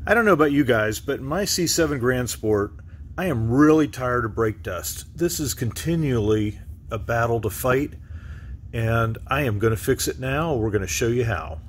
I don't know about you guys, but in my C7 Grand Sport, I am really tired of brake dust. This is continually a battle to fight, and I am going to fix it now. We're going to show you how.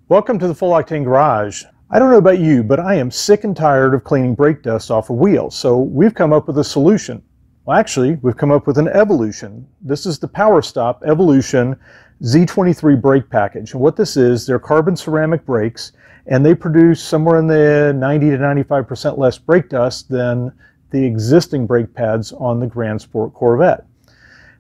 Welcome to the Full Octane Garage. I don't know about you, but I am sick and tired of cleaning brake dust off of wheels, so we've come up with a solution. Well, actually, we've come up with an evolution. This is the PowerStop Evolution Z23 brake package. And what this is, they're carbon ceramic brakes, and they produce somewhere in the 90 to 95% less brake dust than the existing brake pads on the Grand Sport Corvette.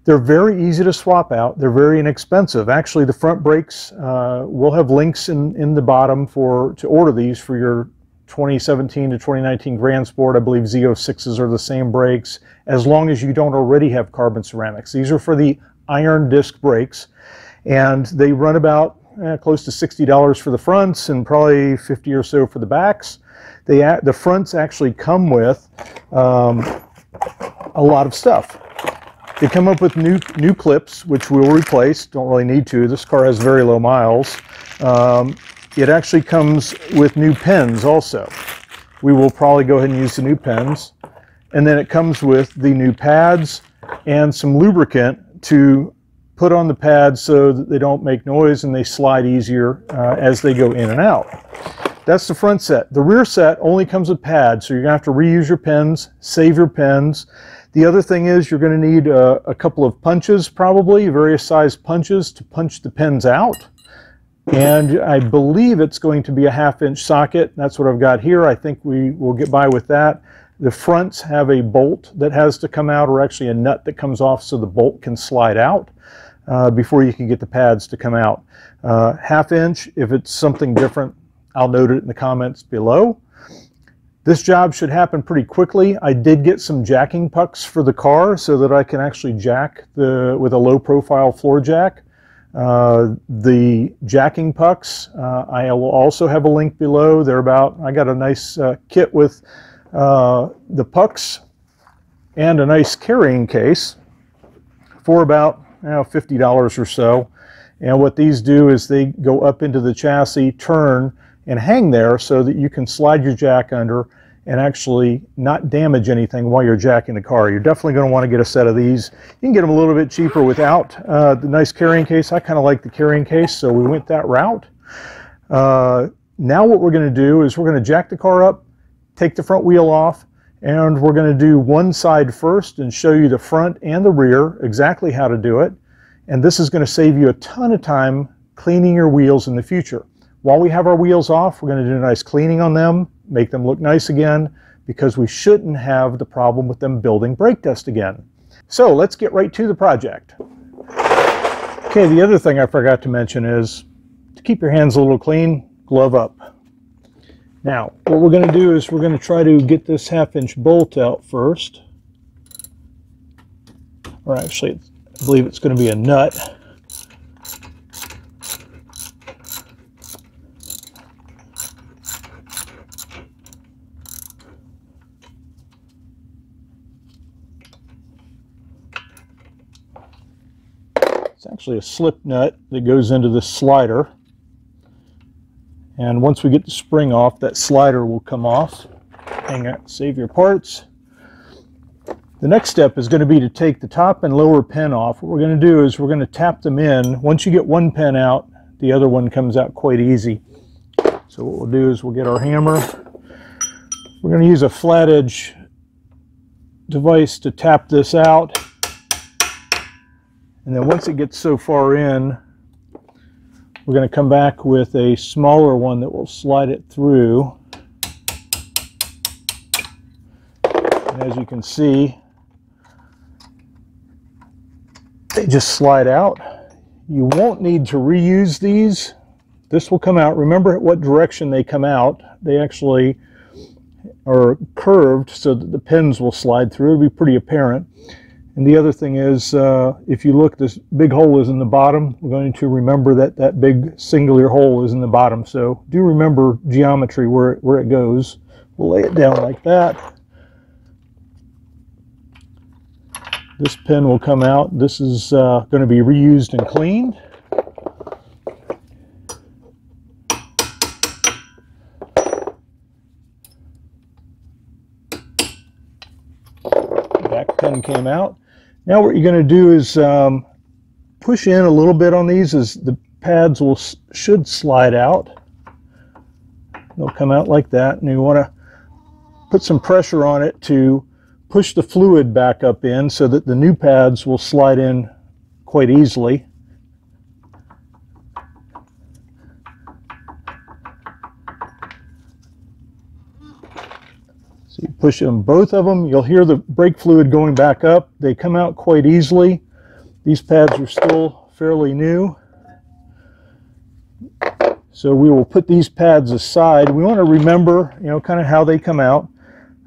They're very easy to swap out. They're very inexpensive. Actually, the front brakes, we'll have links in the bottom to order these for your 2017 to 2019 Grand Sport. I believe Z06s are the same brakes, as long as you don't already have carbon ceramics. These are for the iron disc brakes, and they run about close to $60 for the fronts and probably $50 or so for the backs. The fronts actually come with a lot of stuff. They come up with new clips, which we'll replace. Don't really need to. This car has very low miles. It actually comes with new pins also. We will probably go ahead and use the new pins. And then it comes with the new pads and some lubricant to put on the pads so that they don't make noise and they slide easier as they go in and out. That's the front set. The rear set only comes with pads, so you're going to have to reuse your pins, save your pins. The other thing is you're going to need a couple of punches, probably, various size punches to punch the pins out. And I believe it's going to be a 1/2-inch socket. That's what I've got here. I think we will get by with that. The fronts have a bolt that has to come out, or actually a nut that comes off so the bolt can slide out before you can get the pads to come out. 1/2-inch, if it's something different, I'll note it in the comments below. This job should happen pretty quickly. I did get some jacking pucks for the car so that I can actually jack with a low profile floor jack. The jacking pucks, I will also have a link below. I got a nice kit with the pucks and a nice carrying case for about $50 or so. And what these do is they go up into the chassis, turn, and hang there so that you can slide your jack under and actually not damage anything while you're jacking the car. You're definitely going to want to get a set of these. You can get them a little bit cheaper without the nice carrying case. I kind of like the carrying case, so we went that route. Now what we're going to do is we're going to jack the car up, take the front wheel off, and we're going to do one side first and show you the front and the rear, exactly how to do it. And this is going to save you a ton of time cleaning your wheels in the future. While we have our wheels off, we're going to do a nice cleaning on them, make them look nice again, because we shouldn't have the problem with them building brake dust again. So let's get right to the project. Okay, the other thing I forgot to mention is to keep your hands a little clean, glove up. Now, what we're going to do is we're going to try to get this 1/2-inch bolt out first. Or actually, I believe it's going to be a nut. It's actually a slip nut that goes into this slider, and once we get the spring off, that slider will come off. Hang on, save your parts. The next step is going to be to take the top and lower pin off. What we're going to do is we're going to tap them in. Once you get one pin out, the other one comes out quite easy. So what we'll do is we'll get our hammer. We're going to use a flat edge device to tap this out. And then once it gets so far in, we're going to come back with a smaller one that will slide it through. And as you can see, they just slide out. You won't need to reuse these. This will come out. Remember what direction they come out. They actually are curved so that the pins will slide through. It'll be pretty apparent. And the other thing is, if you look, this big hole is in the bottom. We're going to remember that that big singular hole is in the bottom. So do remember geometry where it goes. We'll lay it down like that. This pin will come out. This is going to be reused and cleaned. Back pin came out. Now what you're going to do is push in a little bit on these, as the pads should slide out. They'll come out like that, and you want to put some pressure on it to push the fluid back up in so that the new pads will slide in quite easily. So you push in both of them, you'll hear the brake fluid going back up. They come out quite easily. These pads are still fairly new. So we will put these pads aside. We want to remember, you know, kind of how they come out.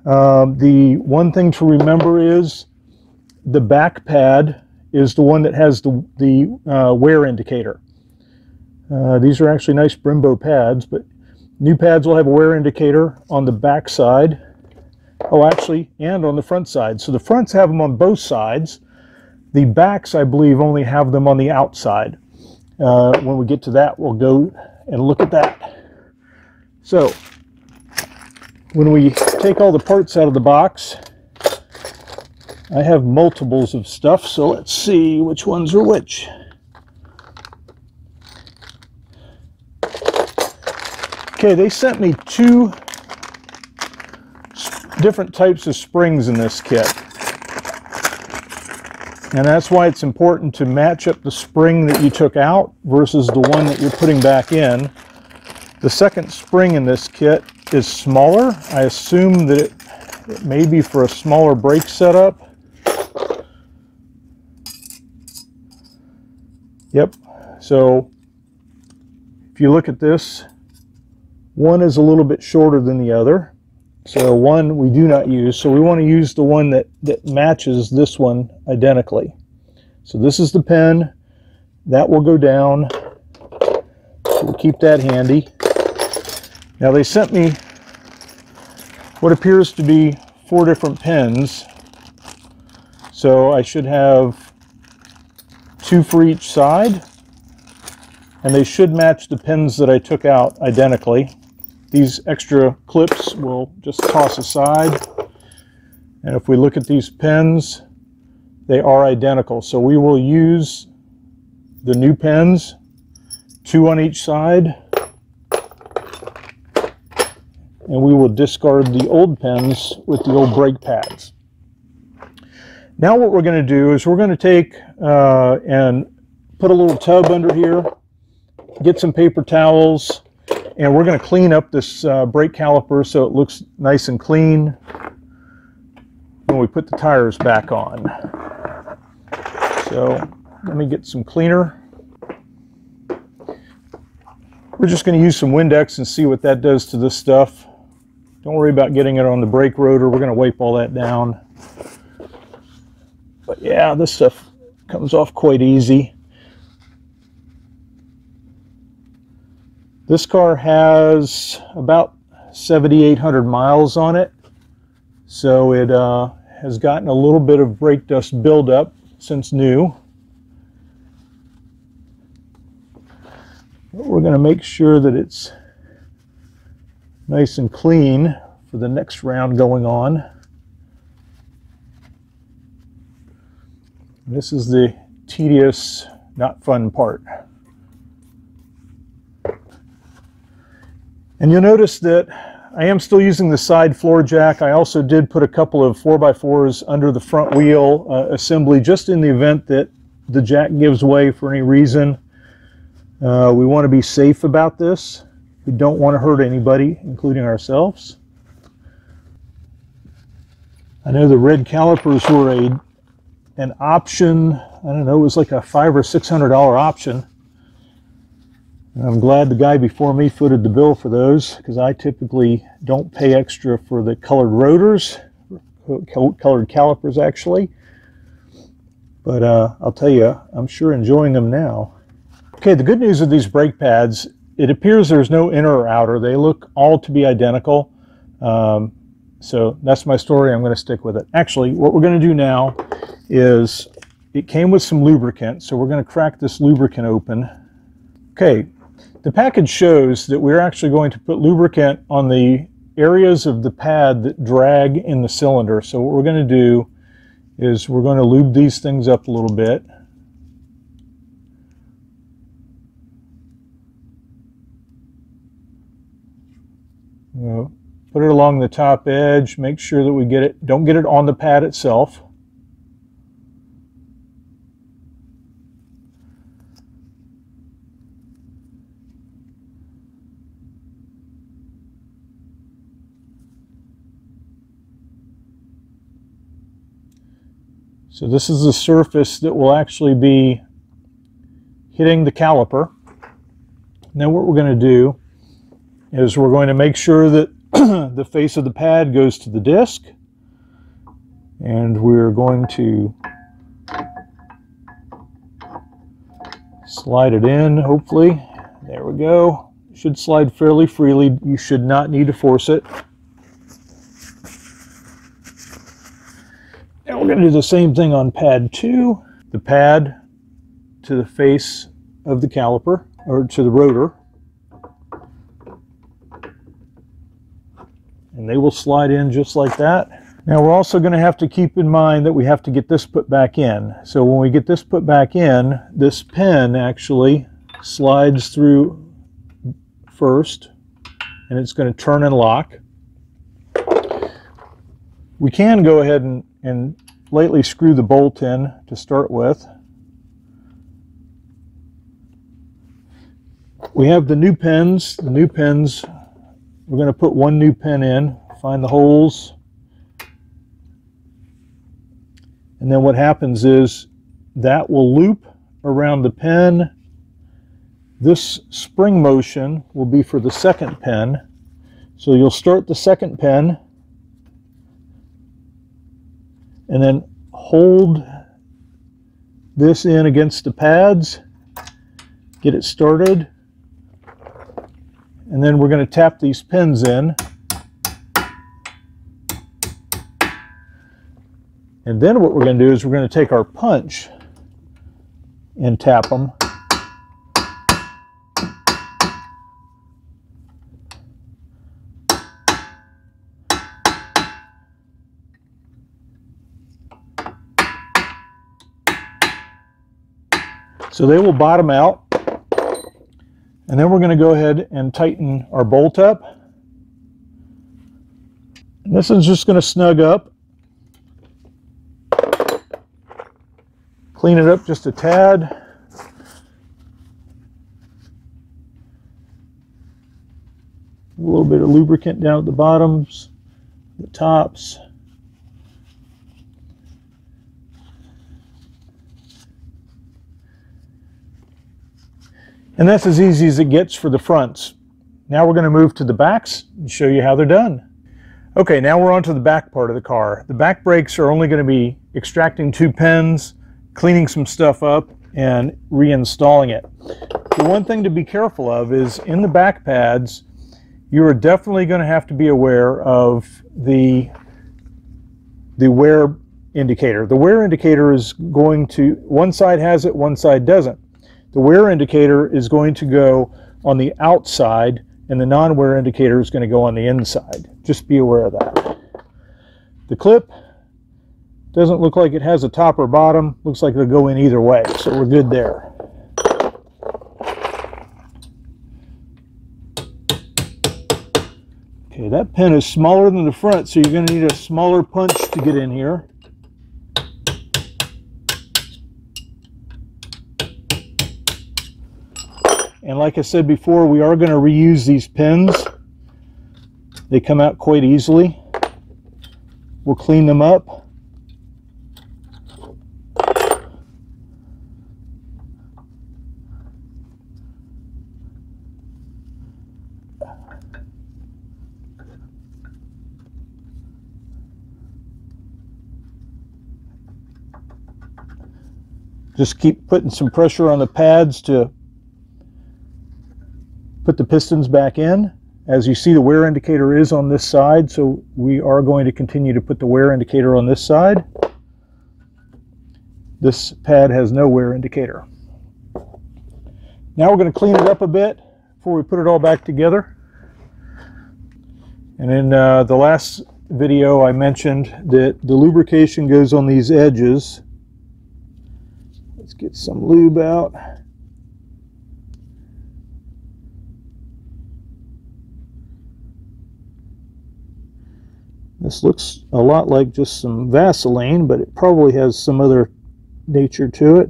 The one thing to remember is the back pad is the one that has the wear indicator. These are actually nice Brembo pads, but new pads will have a wear indicator on the back side. Oh, actually, and on the front side. So the fronts have them on both sides. The backs, I believe, only have them on the outside. When we get to that, we'll go and look at that. So when we take all the parts out of the box, I have multiples of stuff, so let's see which ones are which. Okay, they sent me 2 different types of springs in this kit. And that's why it's important to match up the spring that you took out versus the one that you're putting back in. The second spring in this kit is smaller. I assume that it may be for a smaller brake setup. Yep. So if you look at this, one is a little bit shorter than the other. So one we do not use, so we want to use the one that matches this one identically. So this is the pin. That will go down. So we'll keep that handy. Now they sent me what appears to be 4 different pins. So I should have 2 for each side. And they should match the pins that I took out identically. These extra clips we'll just toss aside. And if we look at these pins, they are identical. So we will use the new pins, 2 on each side. And we will discard the old pins with the old brake pads. Now what we're going to do is we're going to take and put a little tub under here, get some paper towels, and we're going to clean up this brake caliper so it looks nice and clean when we put the tires back on. So let me get some cleaner. We're just going to use some Windex and see what that does to this stuff. Don't worry about getting it on the brake rotor. We're going to wipe all that down. But yeah, this stuff comes off quite easy. This car has about 7,800 miles on it, so it has gotten a little bit of brake dust buildup since new. But we're going to make sure that it's nice and clean for the next round going on. This is the tedious, not fun part. And you'll notice that I am still using the side floor jack. I also did put a couple of 4x4s under the front wheel assembly, just in the event that the jack gives way for any reason. We want to be safe about this. We don't want to hurt anybody, including ourselves. I know the red calipers were an option. I don't know, it was like a $500 or $600 option. I'm glad the guy before me footed the bill for those, because I typically don't pay extra for the colored rotors, colored calipers actually. But I'll tell you, I'm sure enjoying them now. Okay, the good news of these brake pads, it appears there's no inner or outer. They look all to be identical. So that's my story. I'm going to stick with it. Actually, what we're going to do now is, it came with some lubricant, so we're going to crack this lubricant open. Okay, the package shows that we're actually going to put lubricant on the areas of the pad that drag in the cylinder. So what we're going to do is we're going to lube these things up a little bit. Put it along the top edge, make sure that we get it, don't get it on the pad itself. So this is the surface that will actually be hitting the caliper. And then what we're going to do is we're going to make sure that the face of the pad goes to the disc. And we're going to slide it in, hopefully. There we go. It should slide fairly freely. You should not need to force it. Now we're going to do the same thing on pad 2. The pad to the face of the caliper, or to the rotor. And they will slide in just like that. Now we're also going to have to keep in mind that we have to get this put back in. So when we get this put back in, this pin actually slides through first, and it's going to turn and lock. We can go ahead and lightly screw the bolt in to start with. We have the new pins. The new pins, we're going to put one new pin in, find the holes. And then what happens is that will loop around the pin. This spring motion will be for the second pin. So you'll start the second pin and then hold this in against the pads, get it started, and then we're going to tap these pins in. And then what we're going to do is we're going to take our punch and tap them. So they will bottom out. And then we're going to go ahead and tighten our bolt up. And this is just going to snug up. Clean it up just a tad. A little bit of lubricant down at the bottoms, the tops. And that's as easy as it gets for the fronts. Now we're going to move to the backs and show you how they're done. Okay, now we're on to the back part of the car. The back brakes are only going to be extracting 2 pins, cleaning some stuff up, and reinstalling it. The one thing to be careful of is in the back pads, you are definitely going to have to be aware of the wear indicator. The wear indicator is going to, one side has it, one side doesn't. The wear indicator is going to go on the outside, and the non-wear indicator is going to go on the inside. Just be aware of that. The clip doesn't look like it has a top or bottom. Looks like it'll go in either way, so we're good there. Okay, that pin is smaller than the front, so you're going to need a smaller punch to get in here. And like I said before, we are going to reuse these pins. They come out quite easily. We'll clean them up. Just keep putting some pressure on the pads to put the pistons back in. As you see, the wear indicator is on this side, so we are going to continue to put the wear indicator on this side. This pad has no wear indicator. Now we're going to clean it up a bit before we put it all back together. And in the last video I mentioned that the lubrication goes on these edges. Let's get some lube out. This looks a lot like just some Vaseline, but it probably has some other nature to it.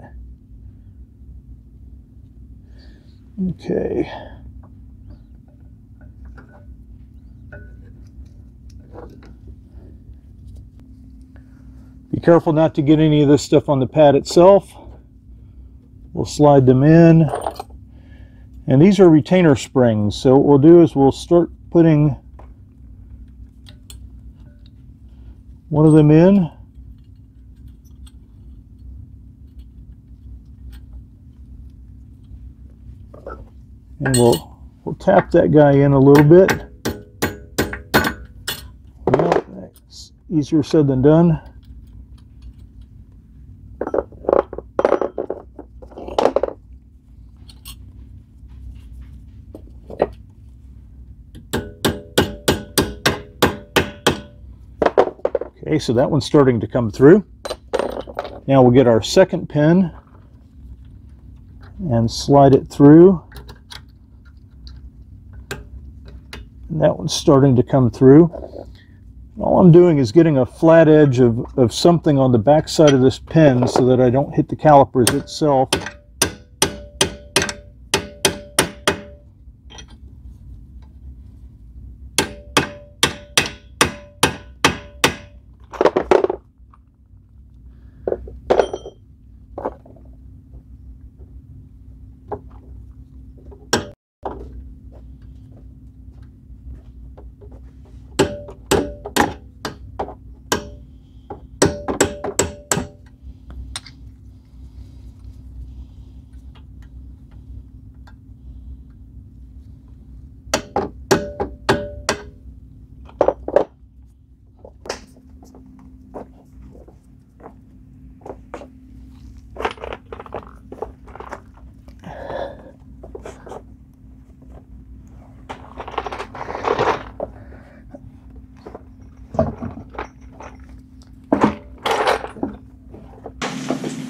Okay. Be careful not to get any of this stuff on the pad itself. We'll slide them in. And these are retainer springs, so what we'll do is we'll start putting one of them in. And we'll tap that guy in a little bit. Well, that's easier said than done. Okay, so that one's starting to come through. Now we'll get our second pin and slide it through. And that one's starting to come through. All I'm doing is getting a flat edge of something on the back side of this pin so that I don't hit the calipers itself.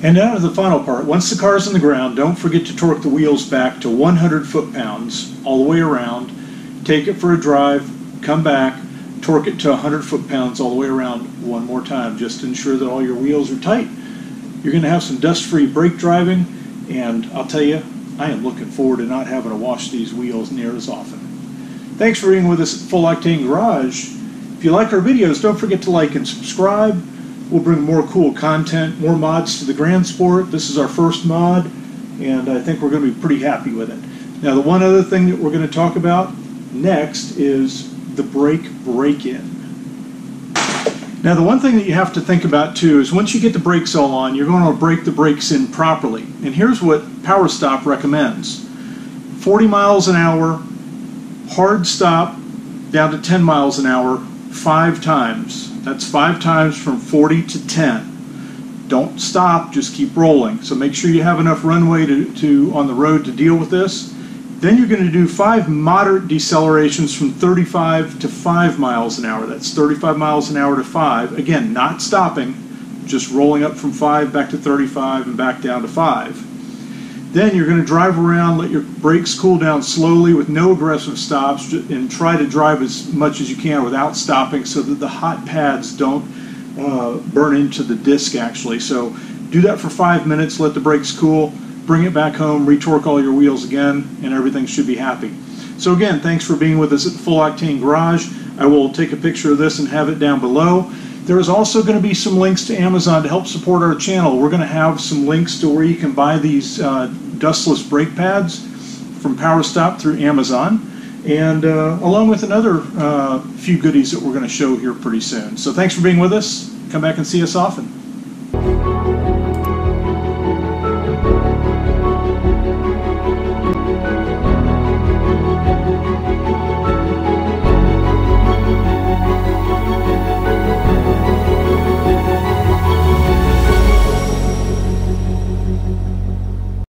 And now to the final part. Once the car is on the ground, don't forget to torque the wheels back to 100 foot-pounds all the way around. Take it for a drive, come back, torque it to 100 foot-pounds all the way around one more time, just to ensure that all your wheels are tight. You're going to have some dust-free brake driving, and I'll tell you, I am looking forward to not having to wash these wheels near as often. Thanks for being with us at Full Octane Garage. If you like our videos, don't forget to like and subscribe. We'll bring more cool content, more mods to the Grand Sport. This is our first mod, and I think we're going to be pretty happy with it. Now, the one other thing that we're going to talk about next is the brake break-in. Now, the one thing that you have to think about, too, is once you get the brakes all on, you're going to break the brakes in properly. And here's what PowerStop recommends. 40 miles an hour, hard stop, down to 10 miles an hour, 5 times. That's 5 times from 40 to 10. Don't stop, just keep rolling. So make sure you have enough runway on the road to deal with this. Then you're going to do 5 moderate decelerations from 35 to 5 miles an hour. That's 35 miles an hour to 5. Again, not stopping, just rolling up from 5 back to 35 and back down to 5. Then you're going to drive around, let your brakes cool down slowly with no aggressive stops, and try to drive as much as you can without stopping so that the hot pads don't burn into the disc actually. So do that for 5 minutes, let the brakes cool, bring it back home, retorque all your wheels again, and everything should be happy. So again, thanks for being with us at the Full Octane Garage. I will take a picture of this and have it down below. There is also going to be some links to Amazon to help support our channel. We're going to have some links to where you can buy these dustless brake pads from PowerStop through Amazon, and along with another few goodies that we're going to show here pretty soon. So thanks for being with us. Come back and see us often.